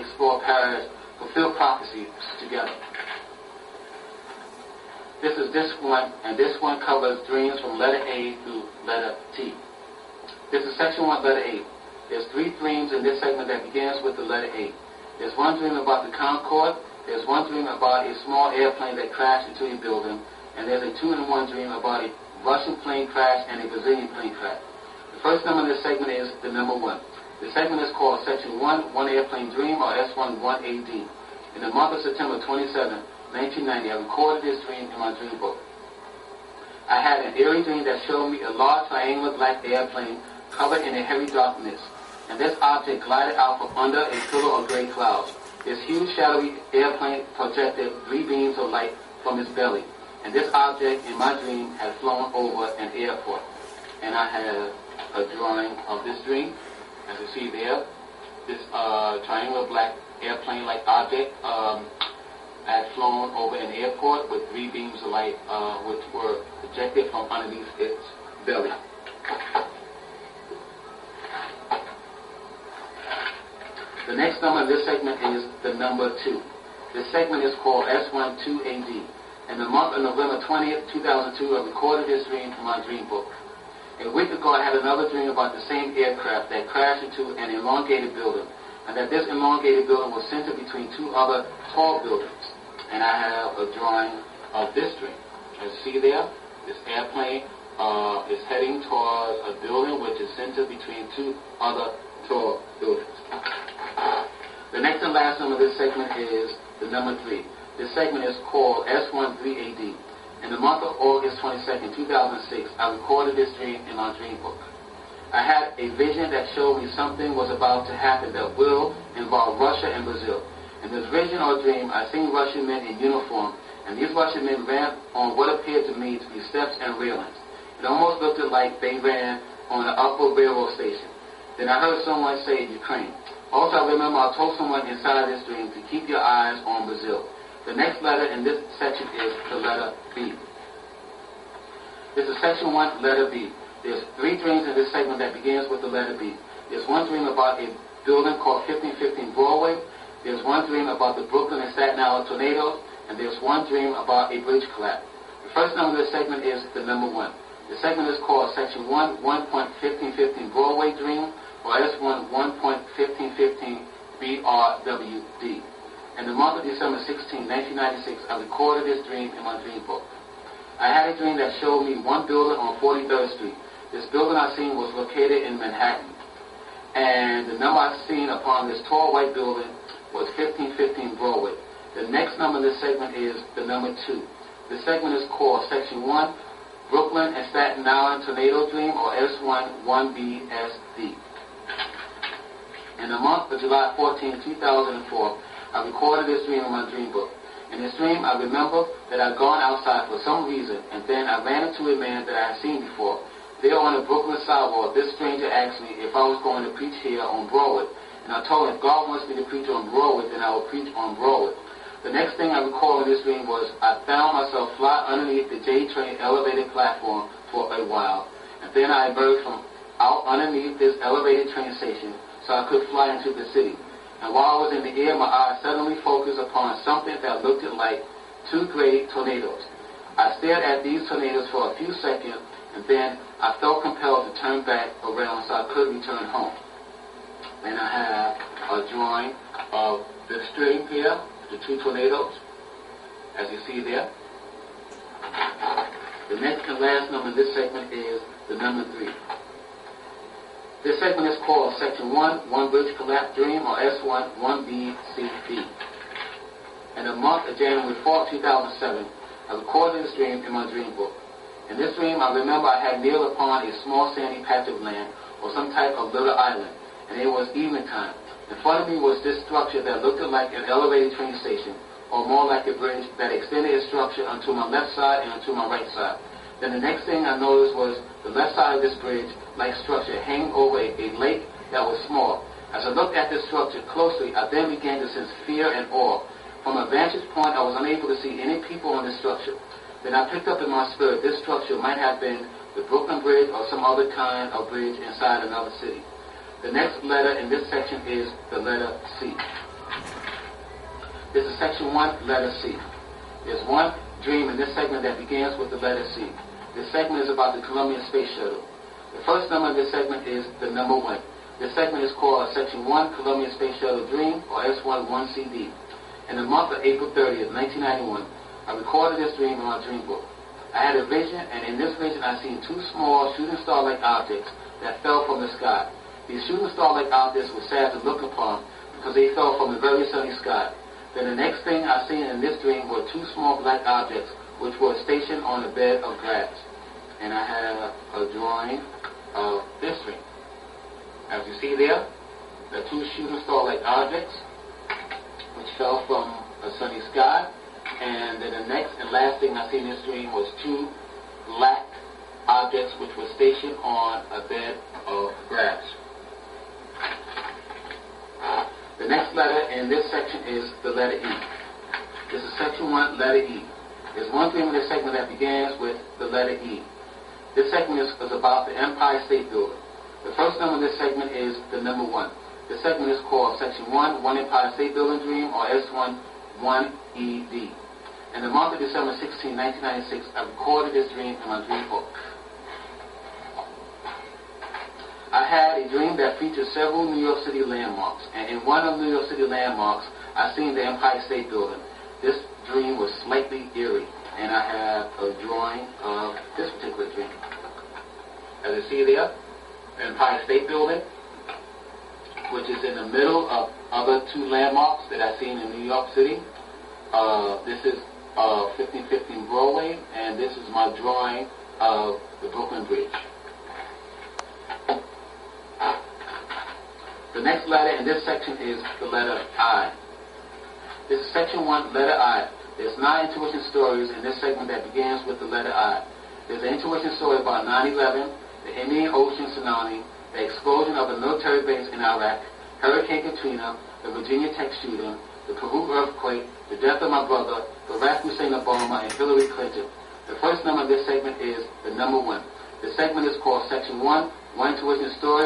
explore Parrish, fulfill prophecy together. This is this one, and this one covers dreams from letter A through letter T. This is section 1, letter A. There's 3 dreams in this segment that begins with the letter A. There's one dream about the Concorde, there's one dream about a small airplane that crashed into a building, and there's a 2-in-1 dream about a Russian plane crash and a Brazilian plane crash. The first number in this segment is the number 1. The segment is called Section 1, One Airplane Dream, or S1 1AD. In the month of September 27, 1990, I recorded this dream in my dream book. I had an eerie dream that showed me a large triangular black airplane covered in a heavy dark mist, and this object glided out from under a pillar of gray clouds. This huge shadowy airplane projected 3 beams of light from its belly, and this object in my dream had flown over an airport. And I have a drawing of this dream. As you see there, this triangular black airplane-like object had flown over an airport with 3 beams of light which were projected from underneath its belly. The next number in this segment is the number 2. This segment is called S12AD. In the month of November 20th, 2002, I recorded this dream from my dream book. A week ago, I had another dream about the same aircraft that crashed into an elongated building, and that this elongated building was centered between 2 other tall buildings. And I have a drawing of this dream. As you see there, this airplane is heading towards a building which is centered between 2 other tall buildings. The next and last number of this segment is the number 3. This segment is called S13AD. In the month of August 22nd, 2006, I recorded this dream in my dream book. I had a vision that showed me something was about to happen that will involve Russia and Brazil. In this vision or dream, I seen Russian men in uniform, and these Russian men ran on what appeared to me to be steps and railings. It almost looked like they ran on an upper railroad station. Then I heard someone say Ukraine. Also, I remember I told someone inside this dream to keep your eyes on Brazil. The next letter in this section is the letter B. This is section 1, letter B. There's 3 dreams in this segment that begins with the letter B. There's one dream about a building called 1515 Broadway. There's one dream about the Brooklyn and Staten Island tornadoes. And there's one dream about a bridge collapse. The first number of this segment is the number 1. The segment is called section 1, 1.1515 Broadway Dream, or S1 1.1515 BRWD. In the month of December 16, 1996, I recorded this dream in my dream book. I had a dream that showed me one building on 43rd Street. This building I seen was located in Manhattan. And the number I seen upon this tall white building was 1515 Broadway. The next number in this segment is the number 2. This segment is called section 1, Brooklyn and Staten Island Tornado Dream, or S1 1BSD. In the month of July 14, 2004, I recorded this dream in my dream book. In this dream, I remember that I'd gone outside for some reason, and then I ran into a man that I had seen before. There on the Brooklyn sidewalk, this stranger asked me if I was going to preach here on Broadway. And I told him, if God wants me to preach on Broadway, then I will preach on Broadway. The next thing I recall in this dream was I found myself fly underneath the J train elevated platform for a while. And then I emerged from out underneath this elevated train station so I could fly into the city. And while I was in the air, my eyes suddenly focused upon something that looked like 2 gray tornadoes. I stared at these tornadoes for a few seconds, and then I felt compelled to turn back around so I could return home. And I have a drawing of the string here, the 2 tornadoes, as you see there. The next and last number in this segment is the number 3. This segment is called section 1, One Bridge Collapse Dream, or S1 1BCD. In the month of January 4, 2007, I recorded this dream in my dream book. In this dream, I remember I had kneeled upon a small sandy patch of land, or some type of little island, and it was evening time. In front of me was this structure that looked like an elevated train station, or more like a bridge that extended its structure onto my left side and onto my right side. Then the next thing I noticed was the left side of this bridge-like structure hanging over a lake that was small. As I looked at this structure closely, I then began to sense fear and awe. From a vantage point, I was unable to see any people on this structure. Then I picked up in my spirit this structure might have been the Brooklyn Bridge or some other kind of bridge inside another city. The next letter in this section is the letter C. This is section 1, letter C. There's one dream in this segment that begins with the letter C. This segment is about the Colombian Space Shuttle. The first number of this segment is the number 1. This segment is called Section 1, Colombian Space Shuttle Dream, or S11CD. In the month of April 30th, 1991, I recorded this dream in my dream book. I had a vision, and in this vision I seen two small shooting star-like objects that fell from the sky. These shooting star-like objects were sad to look upon because they fell from the very sunny sky. Then the next thing I seen in this dream were two small black objects which were stationed on a bed of grass. And I have a drawing of this dream. As you see there, the two shooting star-like objects which fell from a sunny sky. And then the next and last thing I see in this dream was two black objects which were stationed on a bed of grass. The next letter in this section is the letter E. This is section 1, letter E. There's one dream in this segment that begins with the letter E. This segment is about the Empire State Building. The first number in this segment is the number 1. This segment is called Section 1, Empire State Building Dream, or S11ED. In the month of December 16, 1996, I recorded this dream in my dream book. I had a dream that featured several New York City landmarks, and in one of the New York City landmarks, I seen the Empire State Building. This dream was slightly eerie, and I have a drawing of this particular dream. As you see there, the Empire State Building, which is in the middle of other two landmarks that I've seen in New York City. This is 1515 Broadway, and this is my drawing of the Brooklyn Bridge. The next letter in this section is the letter I. This is section 1, letter I. There's 9 intuition stories in this segment that begins with the letter I. There's an intuition story about 9/11, the Indian Ocean tsunami, the explosion of a military base in Iraq, Hurricane Katrina, the Virginia Tech shooting, the Peru earthquake, the death of my brother, Barack Hussein Obama, and Hillary Clinton. The first number of this segment is the number 1. The segment is called Section 1, One Intuition Story.